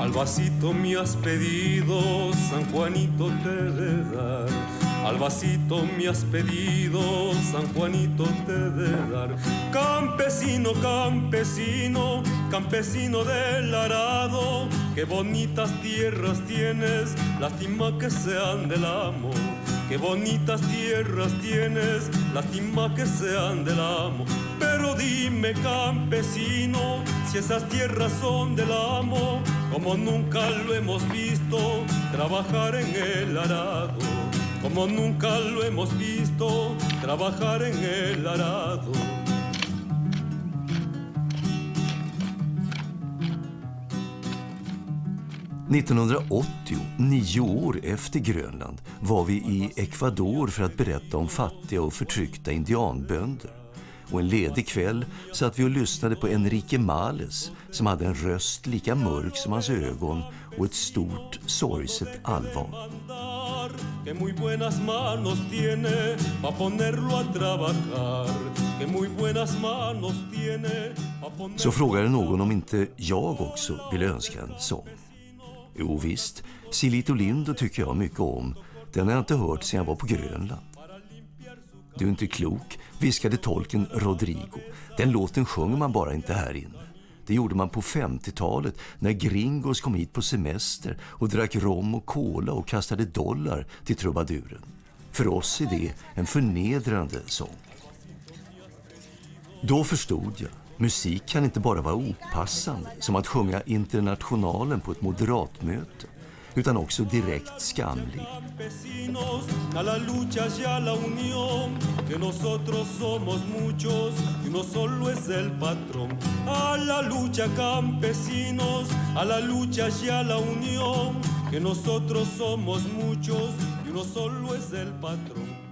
Al vasito me has pedido, San Juanito te he de dar. Al vasito me has pedido, San Juanito te he de dar. Campesino, campesino, campesino del arado, qué bonitas tierras tienes, lástima que sean del amo. Qué bonitas tierras tienes, lástima que sean del amo. Pero dime, campesino, si esas tierras son del amo, como nunca lo hemos visto trabajar en el arado. Como nunca lo hemos visto trabajar en el arado. –1980, 9 år efter Grönland, var vi i Ecuador för att berätta om fattiga och förtryckta indianbönder. Och en ledig kväll satt vi och lyssnade på Enrique Males, som hade en röst lika mörk som hans ögon och ett stort sorgset allvar. Que muy buenas manos tiene pa ponerlo a trabajar. Que muy buenas manos tiene pa ponerlo. Så frågade någon om inte jag också ville önska en sång. Jo visst, Silito Lindo tycker jag mycket om. Den har jag inte hört sedan jag var på Grönland. Du är inte klok, viskade tolken Rodrigo. Den låten sjunger man bara inte här inne. Det gjorde man på 50-talet när gringos kom hit på semester och drack rom och cola och kastade dollar till trubaduren. För oss är det en förnedrande sång. Då förstod jag, musik kan inte bara vara opassande som att sjunga Internationalen på ett moderatmöte, utan också direkt skamlig. A la lucha y a la unión, que nosotros somos muchos y uno solo es el patrón. A la lucha, campesinos, a la lucha y a la unión, que nosotros somos muchos y uno solo es el patrón.